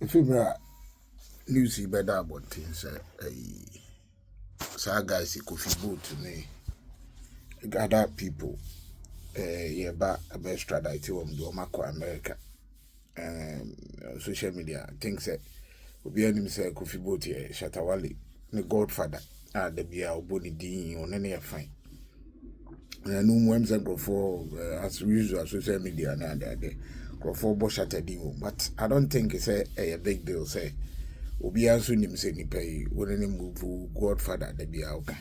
If you news better about things, so guys, it could feel good to me. Gather people, yeah, but a best strategy on the America, social media. Things that will be any say could feel good here. Shatta Wale, the Godfather, the beer or body dean on any fine. And no more go for as usual social media and the go for Shatta deal, but I don't think it's a big deal. Say. Obi anso nim se nipa yi woni move Godfather da bia oka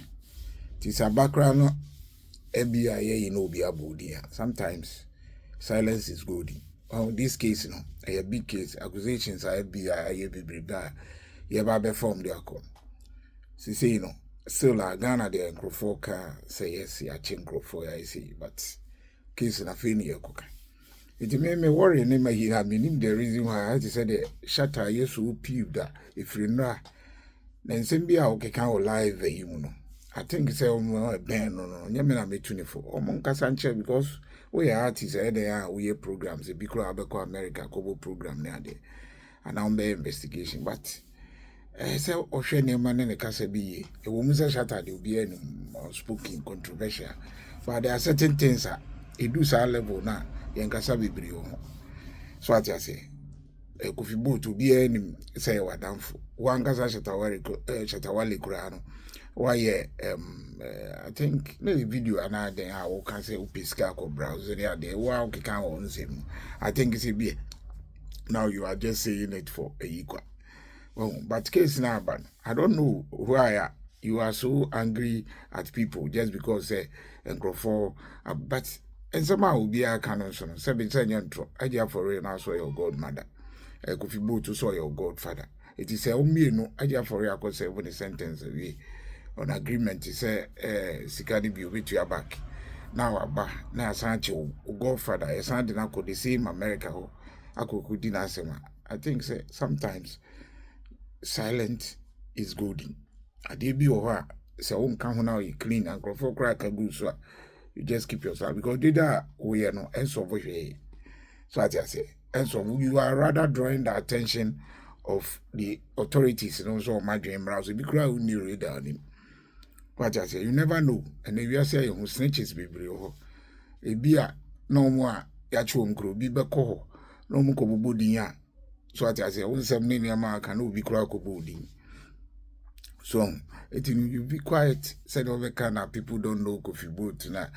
ti sa background no ebia ye no obi abodi ya. Sometimes silence is good. Oh, this case no a big case, accusations are ebia ye bebreba ye ba be form the akon si say you know still Ghana the nkrofo ka say yes ya chenkrofo ya see, but case na fe ni ekoka. It made me worry name he had meaning the reason why I said the Shatta yes who peeved that if you know then send be okay can live you know. I think say a band no nyamena me 24 omonka sanche because we are artists there we programs a big Abeko America cover program near there and now be investigation but say ohwe name na kasa bi e wo musa Shatta de obi any spoken controversial but there are certain things that it do sa level na yankasa bibiri ho so ati ase Kofi to be any say wadamfo wankasa Shatta Wale kura no why I think no video ana den a wo kan say upiska ko browse there dey wa o kan on same I think it's be now you are just saying it for a equal. Well, but case now ban I don't know why you are so angry at people just because and grow for but and somehow will be a canon son. 7 years I dear for real now saw your godmother. Kofi to saw your godfather. It is a me no I dear for real because 7 sentence away on agreement is Sikani be with your back. Now aba na Sancho godfather a son did not the same America ho I could dinner sema. I think say sometimes silent is good. I did be over say come now you clean and go for crack a good so you just keep yourself because did that we are no answer for you. So as I say, and so you are rather drawing the attention of the authorities and also my dream browser because we knew it down him. What I say, you never know, and if you are saying who snitches be brio, a beer no more yachum crew be bako, no more kobudinya. So as I say, I say, many American be crowd kobudin. So it you be quiet, said over Canada, people don't know Kofi tonight.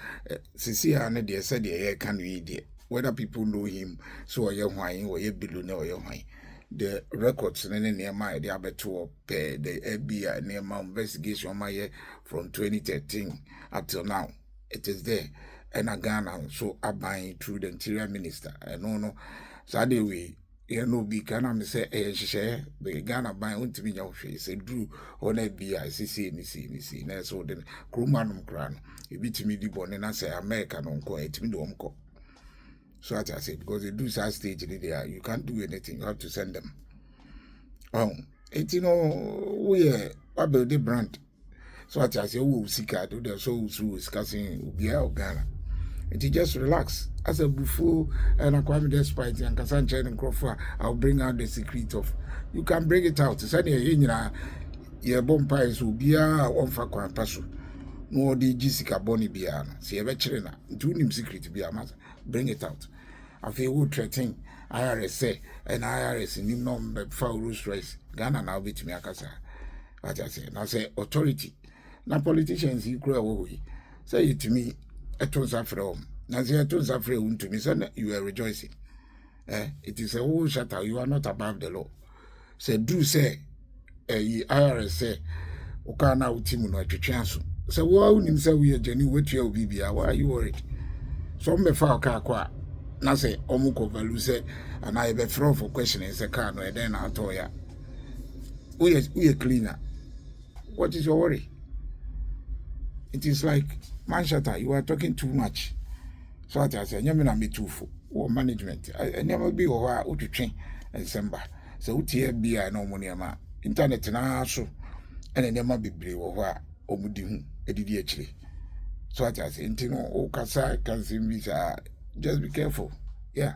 Sisi and they said the can we there. Whether people know him, so are you wine or you below or your wine. The records near my the abeto the FBI near my investigation my year from 2013 up till now. It is there. And I Ghana so I buying through the interior minister. And no. So anyway. You know, be can say, share the Ghana by to be your face, a drew on a BICC, and so then Krumanum Cran, you beat me the born and I say American uncle, it me do uncle. So I said, because they do such stage there, you can't do anything, you have to send them. Oh, it you know, we are about the brand. So I said, oh, Sika, do the souls who is discussing Ubia Ghana. And you just relax. As a buffo and a kwame despite and Casanche and Crawford, I'll bring out the secret of you can bring it out. It's any your bonfires will be on for Pasu. No, the Jessica Bonnie Biana. See a veteran, do him secret to be a matter. Bring it out. I feel would threaten IRS say and IRS in him number foul rules race. Ghana now beat me a casa. What I say, now say authority. Now politicians you grow away. Say it to me. I told Safra, Nazia told Safra to me, son, you are rejoicing. It is a whole Shatta, you are not above the law. Say, do say, IRS say, Okana Utimu no chance. So, why wouldn't himself we are Jenny with your BBA? Why are you worried? Some be far car, now say, Omuko Valu say, and I be thrown for questioning the car, and then I'll tell ya. We are cleaner. What is your worry? It is like, man, Shatta, you are talking too much. So I say, you may be too full or management. I never be over to train and samba. So, TFB, I know money, internet and so, and I never be brave over Omudihun, ADDHD. So I say, you know, Okasa can see me, just be careful. Yeah.